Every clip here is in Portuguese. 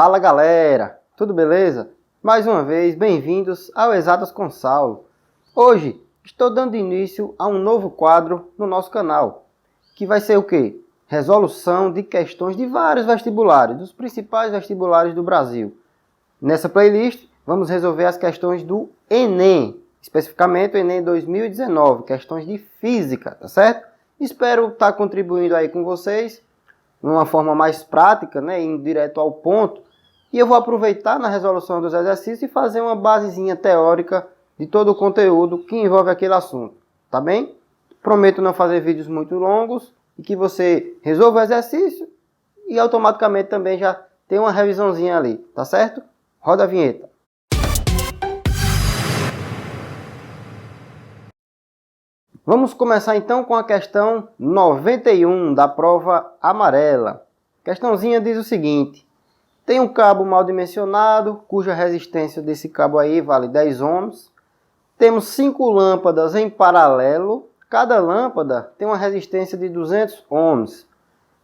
Fala galera, tudo beleza? Mais uma vez, bem-vindos ao Exatas com Saulo. Hoje estou dando início a um novo quadro no nosso canal, que vai ser o quê? Resolução de questões de vários vestibulares, dos principais vestibulares do Brasil. Nessa playlist, vamos resolver as questões do Enem, especificamente o Enem 2019, questões de física, tá certo? Espero estar contribuindo aí com vocês de uma forma mais prática, né, indo direto ao ponto. E eu vou aproveitar na resolução dos exercícios e fazer uma basezinha teórica de todo o conteúdo que envolve aquele assunto, tá bem? Prometo não fazer vídeos muito longos e que você resolva o exercício e automaticamente também já tem uma revisãozinha ali, tá certo? Roda a vinheta. Vamos começar então com a questão 91 da prova amarela. A questãozinha diz o seguinte: tem um cabo mal dimensionado, cuja resistência desse cabo aí vale 10 ohms. Temos 5 lâmpadas em paralelo. Cada lâmpada tem uma resistência de 200 ohms.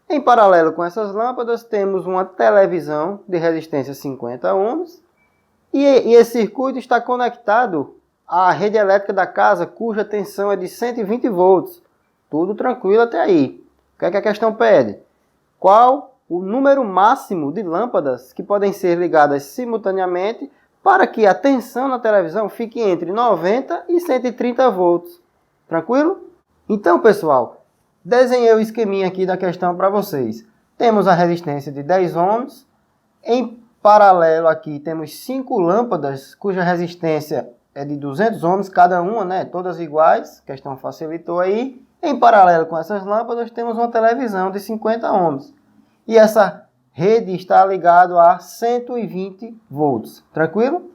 Em paralelo com essas lâmpadas, temos uma televisão de resistência 50 ohms. E esse circuito está conectado à rede elétrica da casa, cuja tensão é de 120 volts. Tudo tranquilo até aí. O que é que a questão pede? Qual o número máximo de lâmpadas que podem ser ligadas simultaneamente para que a tensão na televisão fique entre 90 e 130 volts. Tranquilo? Então, pessoal, desenhei o esqueminha aqui da questão para vocês. Temos a resistência de 10 ohms. Em paralelo aqui temos 5 lâmpadas cuja resistência é de 200 ohms cada uma, né? Todas iguais. A questão facilitou aí. Em paralelo com essas lâmpadas temos uma televisão de 50 ohms. E essa rede está ligada a 120 volts. Tranquilo?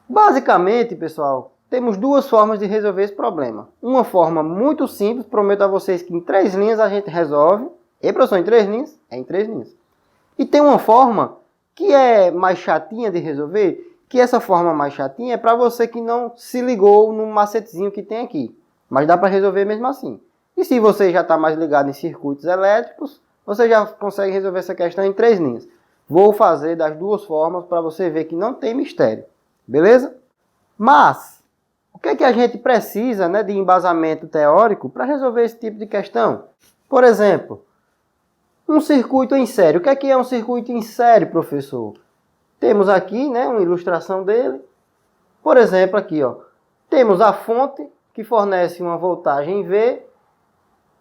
Basicamente, pessoal, temos duas formas de resolver esse problema. Uma forma muito simples, prometo a vocês que em 3 linhas a gente resolve. E, professor, em 3 linhas? É em 3 linhas. E tem uma forma que é mais chatinha de resolver, que essa forma mais chatinha é para você que não se ligou no macetezinho que tem aqui. Mas dá para resolver mesmo assim. E se você já está mais ligado em circuitos elétricos, você já consegue resolver essa questão em 3 linhas. Vou fazer das duas formas para você ver que não tem mistério. Beleza? Mas, o que é que a gente precisa, né, de embasamento teórico para resolver esse tipo de questão? Por exemplo, um circuito em série. O que é um circuito em série, professor? Temos aqui, né, uma ilustração dele. Por exemplo, aqui, ó, temos a fonte que fornece uma voltagem V.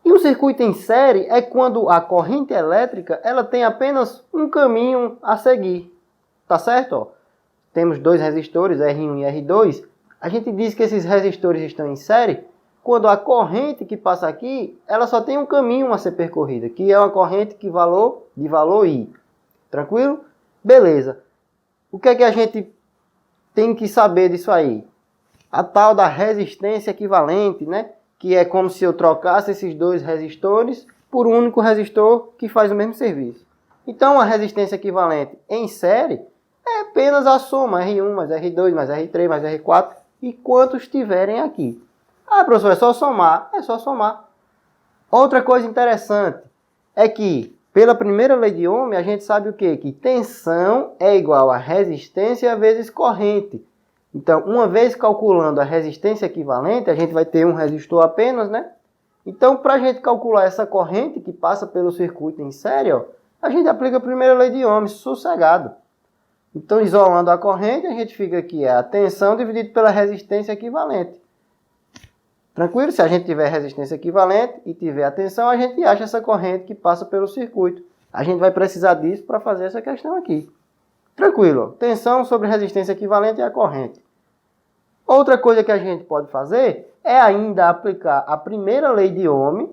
E um circuito em série é quando a corrente elétrica ela tem apenas um caminho a seguir. Tá certo? Ó? Temos 2 resistores, R1 e R2. A gente diz que esses resistores estão em série quando a corrente que passa aqui ela só tem um caminho a ser percorrida, que é uma corrente de valor I. Tranquilo? Beleza. O que é que a gente tem que saber disso aí? A tal da resistência equivalente, né? Que é como se eu trocasse esses 2 resistores por um único resistor que faz o mesmo serviço. Então, a resistência equivalente em série é apenas a soma R1 mais R2 mais R3 mais R4 e quantos tiverem aqui. Ah, professor, é só somar? É só somar. Outra coisa interessante é que, pela primeira lei de Ohm, a gente sabe o quê? Que tensão é igual a resistência vezes corrente. Então, uma vez calculando a resistência equivalente, a gente vai ter um resistor apenas, né? Então, para a gente calcular essa corrente que passa pelo circuito em série, ó, a gente aplica a primeira lei de Ohm, sossegado. Então, isolando a corrente, a gente fica aqui, a tensão dividido pela resistência equivalente. Tranquilo? Se a gente tiver resistência equivalente e tiver a tensão, a gente acha essa corrente que passa pelo circuito. A gente vai precisar disso para fazer essa questão aqui. Tranquilo, tensão sobre resistência equivalente e a corrente. Outra coisa que a gente pode fazer é ainda aplicar a primeira lei de Ohm,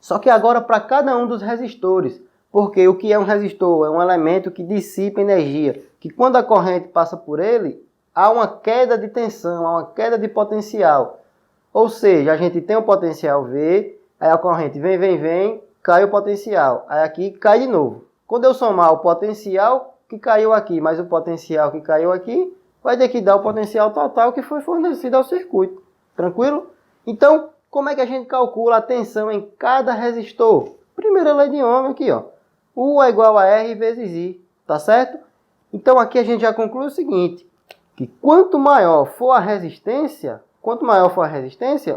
só que agora para cada um dos resistores. Porque o que é um resistor? É um elemento que dissipa energia, que quando a corrente passa por ele, há uma queda de tensão, há uma queda de potencial. Ou seja, a gente tem o potencial V, aí a corrente vem, cai o potencial. Aí aqui cai de novo. Quando eu somar o potencial que caiu aqui, mais o potencial que caiu aqui, vai ter que dar o potencial total que foi fornecido ao circuito. Tranquilo? Então, como é que a gente calcula a tensão em cada resistor? Primeira lei de Ohm aqui, ó. U é igual a R vezes I, tá certo? Então aqui a gente já conclui o seguinte, que quanto maior for a resistência,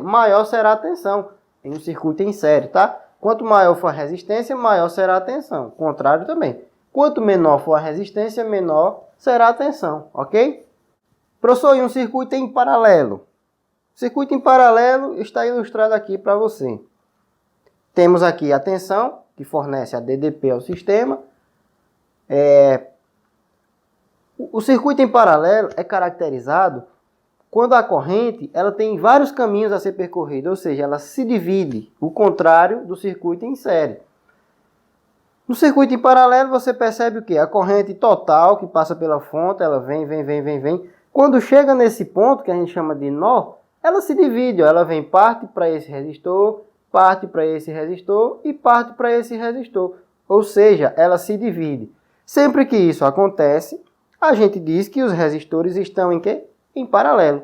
maior será a tensão em um circuito em série, tá? Quanto maior for a resistência, maior será a tensão. Contrário também. Quanto menor for a resistência, menor será a tensão, ok? Professor, e um circuito em paralelo? O circuito em paralelo está ilustrado aqui para você. Temos aqui a tensão, que fornece a DDP ao sistema. O circuito em paralelo é caracterizado quando a corrente ela tem vários caminhos a ser percorrido, ou seja, ela se divide, o contrário do circuito em série. No circuito em paralelo você percebe o quê? A corrente total que passa pela fonte, ela vem. Quando chega nesse ponto, que a gente chama de nó, ela se divide, ó, ela vem parte para esse resistor, parte para esse resistor e parte para esse resistor. Ou seja, ela se divide. Sempre que isso acontece, a gente diz que os resistores estão em quê? Em paralelo.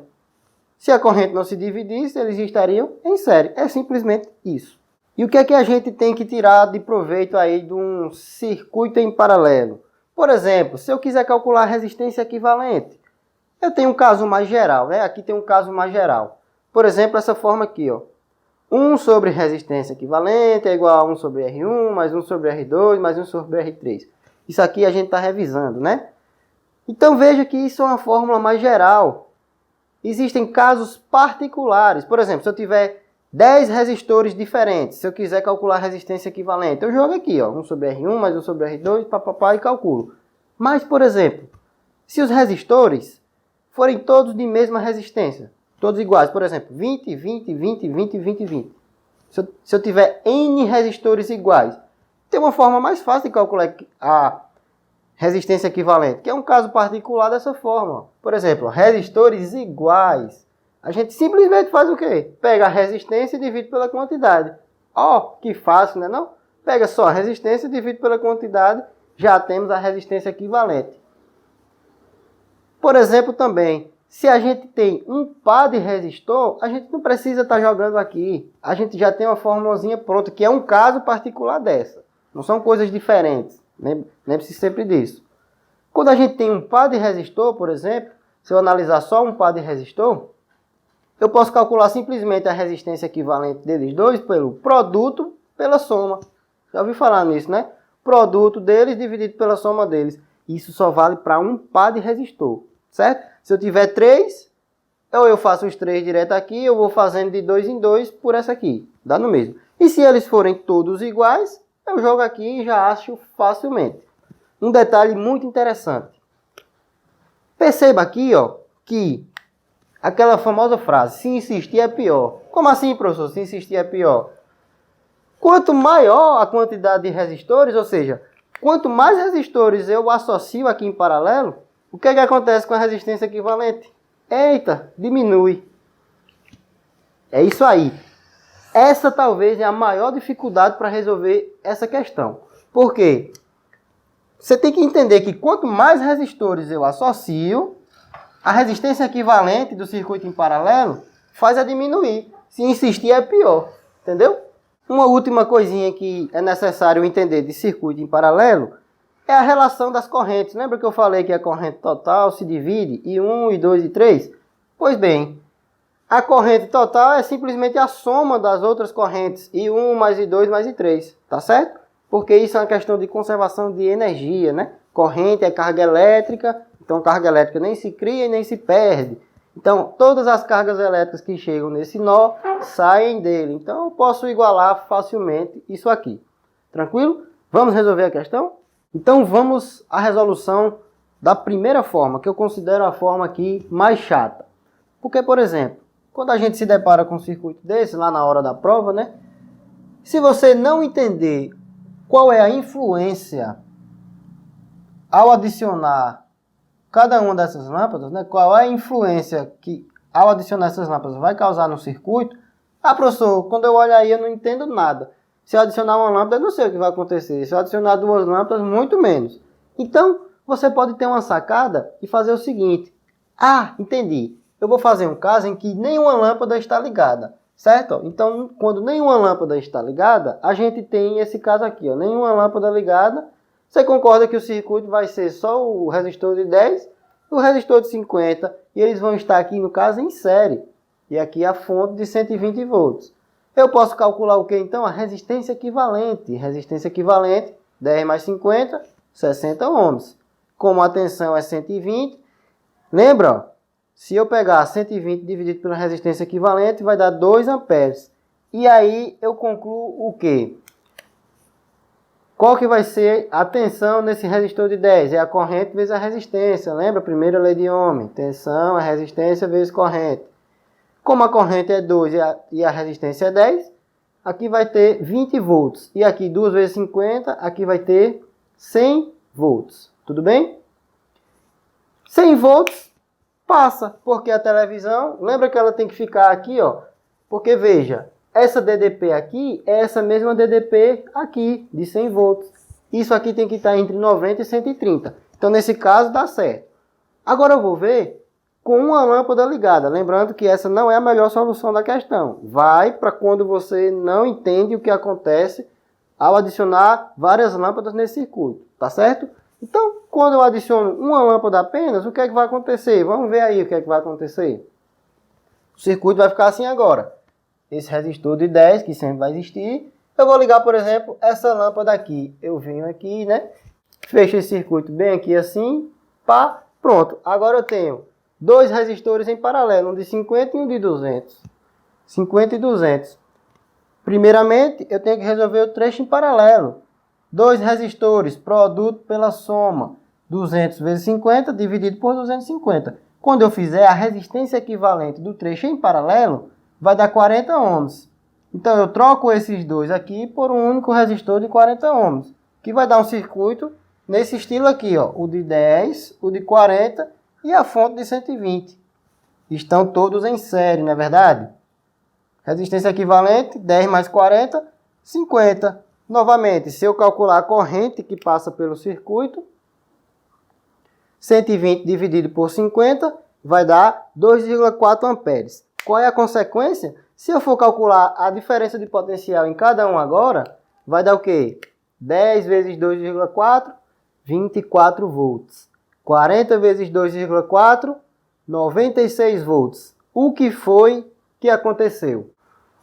Se a corrente não se dividisse, eles estariam em série. É simplesmente isso. E o que é que a gente tem que tirar de proveito aí de um circuito em paralelo? Por exemplo, se eu quiser calcular a resistência equivalente, eu tenho um caso mais geral, né? Aqui tem um caso mais geral. Por exemplo, essa forma aqui, ó. 1 sobre resistência equivalente é igual a 1 sobre R1, mais 1 sobre R2, mais 1 sobre R3. Isso aqui a gente está revisando, né? Então veja que isso é uma fórmula mais geral. Existem casos particulares. Por exemplo, se eu tiver 10 resistores diferentes, se eu quiser calcular a resistência equivalente, eu jogo aqui, ó, 1 sobre R1 mais 1 sobre R2, papapá, e calculo. Mas, por exemplo, se os resistores forem todos de mesma resistência, todos iguais, por exemplo, 20, 20, 20, 20, 20, 20. Se eu tiver N resistores iguais, tem uma forma mais fácil de calcular a resistência equivalente, que é um caso particular dessa forma. Por exemplo, resistores iguais. A gente simplesmente faz o quê? Pega a resistência e divide pela quantidade. Ó, que fácil, né não? Pega só a resistência e divide pela quantidade, já temos a resistência equivalente. Por exemplo também, se a gente tem um par de resistor, a gente não precisa estar jogando aqui. A gente já tem uma formulazinha pronta, que é um caso particular dessa. Não são coisas diferentes. Lembre-se sempre disso. Quando a gente tem um par de resistor, por exemplo, se eu analisar só um par de resistor, eu posso calcular simplesmente a resistência equivalente deles dois pelo produto pela soma. Já ouviu falar nisso, né? Produto deles dividido pela soma deles. Isso só vale para um par de resistor, certo? Se eu tiver 3, ou eu faço os 3 direto aqui, eu vou fazendo de 2 em 2 por essa aqui. Dá no mesmo. E se eles forem todos iguais, eu jogo aqui e já acho facilmente. Um detalhe muito interessante. Perceba aqui, ó, que aquela famosa frase, se insistir é pior. Como assim, professor? Se insistir é pior. Quanto maior a quantidade de resistores, ou seja, quanto mais resistores eu associo aqui em paralelo, o que é que acontece com a resistência equivalente? Eita, diminui. É isso aí. Essa talvez é a maior dificuldade para resolver essa questão. Por quê? Você tem que entender que quanto mais resistores eu associo, a resistência equivalente do circuito em paralelo faz a diminuir. Se insistir é pior. Entendeu? Uma última coisinha que é necessário entender de circuito em paralelo é a relação das correntes. Lembra que eu falei que a corrente total se divide em 1, e 2 e 3? Pois bem, a corrente total é simplesmente a soma das outras correntes, I1 mais I2 mais I3, tá certo? Porque isso é uma questão de conservação de energia, né? Corrente é carga elétrica, então carga elétrica nem se cria e nem se perde. Então, todas as cargas elétricas que chegam nesse nó saem dele. Então, eu posso igualar facilmente isso aqui. Tranquilo? Vamos resolver a questão? Então, vamos à resolução da primeira forma, que eu considero a forma aqui mais chata. Porque, por exemplo, quando a gente se depara com um circuito desse, lá na hora da prova, né? Se você não entender qual é a influência ao adicionar cada uma dessas lâmpadas, né? Qual é a influência que ao adicionar essas lâmpadas vai causar no circuito? Ah, professor, quando eu olho aí eu não entendo nada. Se eu adicionar uma lâmpada, eu não sei o que vai acontecer. Se eu adicionar 2 lâmpadas, muito menos. Então, você pode ter uma sacada e fazer o seguinte. Ah, entendi. Eu vou fazer um caso em que nenhuma lâmpada está ligada, certo? Então, quando nenhuma lâmpada está ligada, a gente tem esse caso aqui, ó, nenhuma lâmpada ligada, Você concorda que o circuito vai ser só o resistor de 10 e o resistor de 50, e eles vão estar aqui, no caso, em série. E aqui a fonte de 120 volts. Eu posso calcular o que então? A resistência equivalente. Resistência equivalente, 10 mais 50, 60 ohms. Como a tensão é 120, lembra, ó, se eu pegar 120 dividido pela resistência equivalente, vai dar 2 amperes. E aí eu concluo o quê? Qual que vai ser a tensão nesse resistor de 10? É a corrente vezes a resistência. Lembra? Primeira lei de Ohm. Tensão é resistência vezes corrente. Como a corrente é 2 e a resistência é 10, aqui vai ter 20 volts. E aqui 2 vezes 50, aqui vai ter 100 volts. Tudo bem? 100 volts passa, porque a televisão, lembra que ela tem que ficar aqui, ó. Porque veja, essa DDP aqui é essa mesma DDP aqui, de 100 volts. Isso aqui tem que estar entre 90 e 130. Então, nesse caso, dá certo. Agora eu vou ver com uma lâmpada ligada. Lembrando que essa não é a melhor solução da questão. Vai para quando você não entende o que acontece ao adicionar várias lâmpadas nesse circuito. Tá certo? Então, quando eu adiciono uma lâmpada apenas, o que é que vai acontecer? Vamos ver aí o que é que vai acontecer. O circuito vai ficar assim agora. Esse resistor de 10, que sempre vai existir. Eu vou ligar, por exemplo, essa lâmpada aqui. Eu venho aqui, né? Fecho esse circuito bem aqui assim. Pá, pronto. Agora eu tenho dois resistores em paralelo, um de 50 e um de 200. 50 e 200. Primeiramente, eu tenho que resolver o trecho em paralelo. Dois resistores, produto pela soma. 200 vezes 50 dividido por 250. Quando eu fizer a resistência equivalente do trecho em paralelo, vai dar 40 ohms. Então eu troco esses dois aqui por um único resistor de 40 ohms, que vai dar um circuito nesse estilo aqui, ó, o de 10, o de 40 e a fonte de 120. Estão todos em série, não é verdade? Resistência equivalente, 10 mais 40, 50. Novamente, se eu calcular a corrente que passa pelo circuito, 120 dividido por 50 vai dar 2,4 amperes. Qual é a consequência? Se eu for calcular a diferença de potencial em cada um agora, vai dar o quê? 10 vezes 2,4, 24 volts. 40 vezes 2,4, 96 volts. O que foi que aconteceu?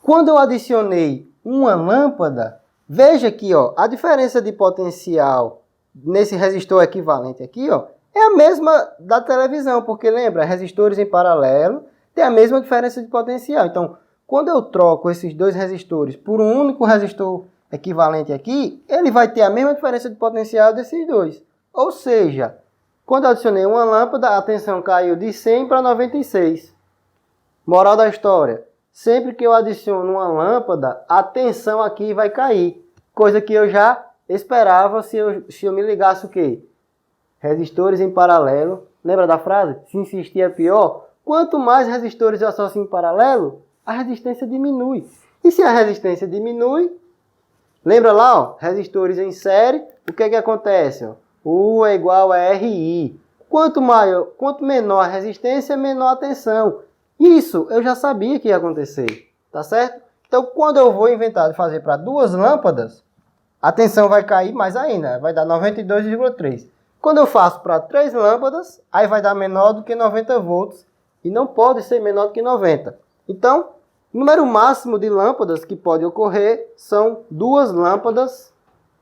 Quando eu adicionei uma lâmpada, veja aqui, ó, a diferença de potencial nesse resistor equivalente aqui, ó, é a mesma da televisão, porque lembra, resistores em paralelo tem a mesma diferença de potencial. Então, quando eu troco esses dois resistores por um único resistor equivalente aqui, ele vai ter a mesma diferença de potencial desses dois. Ou seja, quando eu adicionei uma lâmpada, a tensão caiu de 100 para 96. Moral da história, sempre que eu adiciono uma lâmpada, a tensão aqui vai cair. Coisa que eu já esperava se eu me ligasse o quê? Resistores em paralelo. Lembra da frase? Se insistir é pior. Quanto mais resistores eu associo em paralelo, a resistência diminui. E se a resistência diminui, lembra lá, ó, resistores em série, o que é que acontece? Ó? U é igual a RI. Quanto menor a resistência, menor a tensão. Isso eu já sabia que ia acontecer, tá certo? Então, quando eu vou inventar de fazer para duas lâmpadas, a tensão vai cair mais ainda, vai dar 92,3. Quando eu faço para 3 lâmpadas, aí vai dar menor do que 90 volts e não pode ser menor do que 90. Então, o número máximo de lâmpadas que pode ocorrer são 2 lâmpadas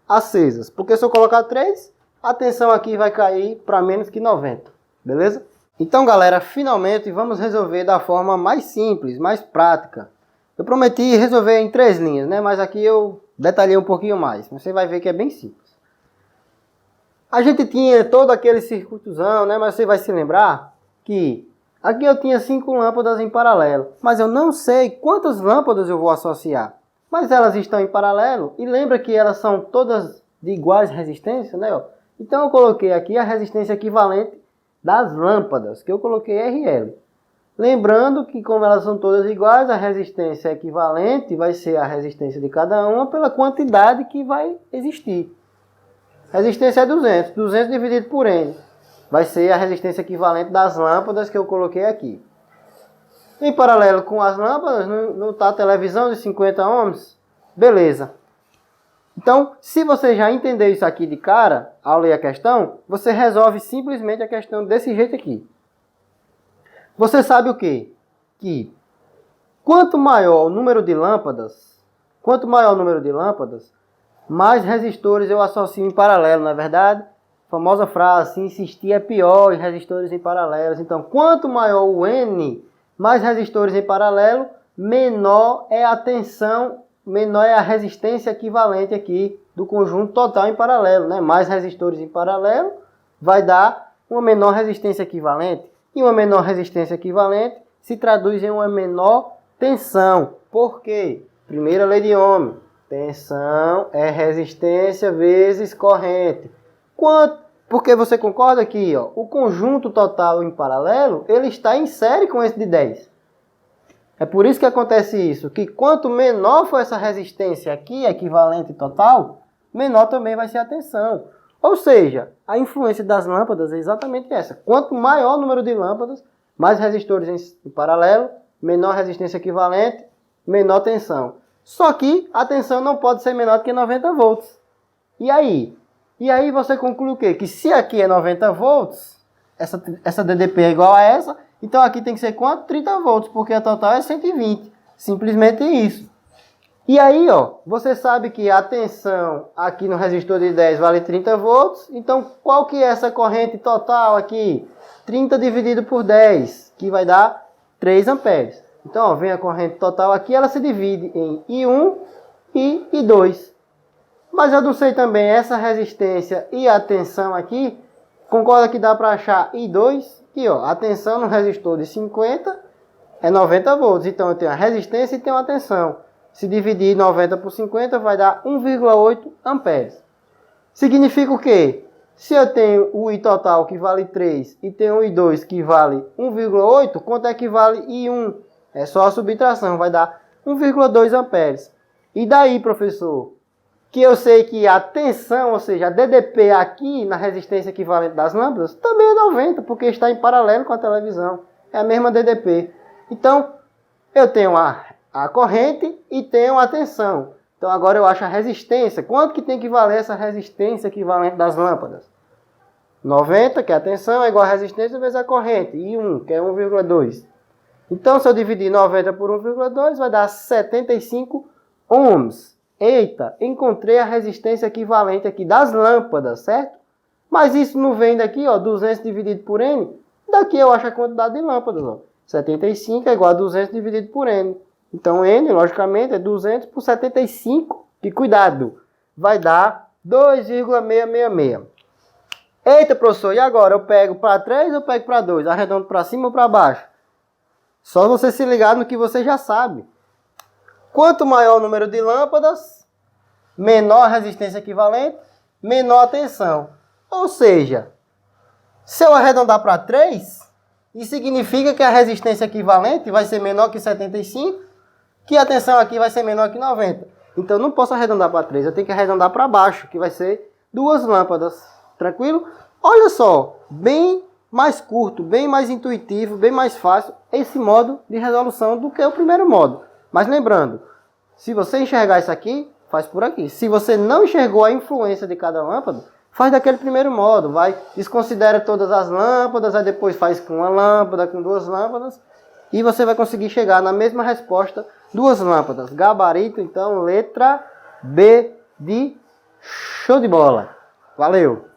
acesas. Porque se eu colocar 3, a tensão aqui vai cair para menos que 90, beleza? Então, galera, finalmente vamos resolver da forma mais simples, mais prática. Eu prometi resolver em 3 linhas, né? Mas aqui eu detalhei um pouquinho mais. Você vai ver que é bem simples. A gente tinha todo aquele circuitozão, né? Mas você vai se lembrar que aqui eu tinha 5 lâmpadas em paralelo. Mas eu não sei quantas lâmpadas eu vou associar. Mas elas estão em paralelo. E lembra que elas são todas de iguais resistências, né? Então eu coloquei aqui a resistência equivalente das lâmpadas, que eu coloquei RL. Lembrando que como elas são todas iguais, a resistência equivalente vai ser a resistência de cada uma pela quantidade que vai existir. Resistência é 200. 200 dividido por N. Vai ser a resistência equivalente das lâmpadas que eu coloquei aqui. Em paralelo com as lâmpadas, não está a televisão de 50 ohms? Beleza. Então, se você já entendeu isso aqui de cara, ao ler a questão, você resolve simplesmente a questão desse jeito aqui. Você sabe o quê? Que quanto maior o número de lâmpadas, mais resistores eu associo em paralelo, não é verdade? A famosa frase, se insistir é pior em resistores em paralelos. Então, quanto maior o N, mais resistores em paralelo, menor é a tensão, menor é a resistência equivalente aqui do conjunto total em paralelo, né? Mais resistores em paralelo vai dar uma menor resistência equivalente. E uma menor resistência equivalente se traduz em uma menor tensão. Por quê? Primeira lei de Ohm. Tensão é resistência vezes corrente. Porque você concorda aqui, ó, o conjunto total em paralelo, ele está em série com esse de 10. É por isso que acontece isso, que quanto menor for essa resistência aqui, equivalente total, menor também vai ser a tensão. Ou seja, a influência das lâmpadas é exatamente essa. Quanto maior o número de lâmpadas, mais resistores em paralelo, menor resistência equivalente, menor tensão. Só que a tensão não pode ser menor do que 90 volts. E aí? E aí você conclui o quê? Que se aqui é 90 volts, essa DDP é igual a essa, então aqui tem que ser quanto? 30 volts, porque a total é 120. Simplesmente isso. E aí, ó, você sabe que a tensão aqui no resistor de 10 vale 30 volts. Então, qual que é essa corrente total aqui? 30 dividido por 10, que vai dar 3 amperes. Então, ó, vem a corrente total aqui, ela se divide em I1 e I2. Mas eu não sei também essa resistência e a tensão aqui. Concorda que dá para achar I2? Aqui, ó, a tensão no resistor de 50 é 90 volts. Então, eu tenho a resistência e tenho a tensão. Se dividir 90 por 50 vai dar 1,8 amperes. Significa o quê? Se eu tenho o I total que vale 3 e tenho o I2 que vale 1,8, quanto é que vale I1? É só a subtração, vai dar 1,2 amperes. E daí, professor, que eu sei que a tensão, ou seja, a DDP aqui na resistência equivalente das lâmpadas, também é 90, porque está em paralelo com a televisão. É a mesma DDP. Então, eu tenho a corrente e tenho a tensão. Então, agora eu acho a resistência. Quanto que tem que valer essa resistência equivalente das lâmpadas? 90, que é a tensão, é igual a resistência vezes a corrente. E 1, que é 1,2. Então, se eu dividir 90 por 1,2, vai dar 75 ohms. Eita, encontrei a resistência equivalente aqui das lâmpadas, certo? Mas isso não vem daqui, ó, 200 dividido por N. Daqui eu acho a quantidade de lâmpadas, ó. 75 é igual a 200 dividido por N. Então, N, logicamente, é 200 por 75. E cuidado, vai dar 2,666. Eita, professor, e agora? Eu pego para 3 ou eu pego para 2? Arredondo para cima ou para baixo? Só você se ligar no que você já sabe. Quanto maior o número de lâmpadas, menor a resistência equivalente, menor a tensão. Ou seja, se eu arredondar para 3, isso significa que a resistência equivalente vai ser menor que 75, que a tensão aqui vai ser menor que 90. Então, eu não posso arredondar para 3, eu tenho que arredondar para baixo, que vai ser 2 lâmpadas. Tranquilo? Olha só, bem mais curto, bem mais intuitivo, bem mais fácil esse modo de resolução do que o primeiro modo. Mas lembrando, se você enxergar isso aqui, faz por aqui. Se você não enxergou a influência de cada lâmpada, faz daquele primeiro modo. Vai, desconsidera todas as lâmpadas, aí depois faz com uma lâmpada, com 2 lâmpadas, e você vai conseguir chegar na mesma resposta, 2 lâmpadas. Gabarito, então, letra B de show de bola. Valeu!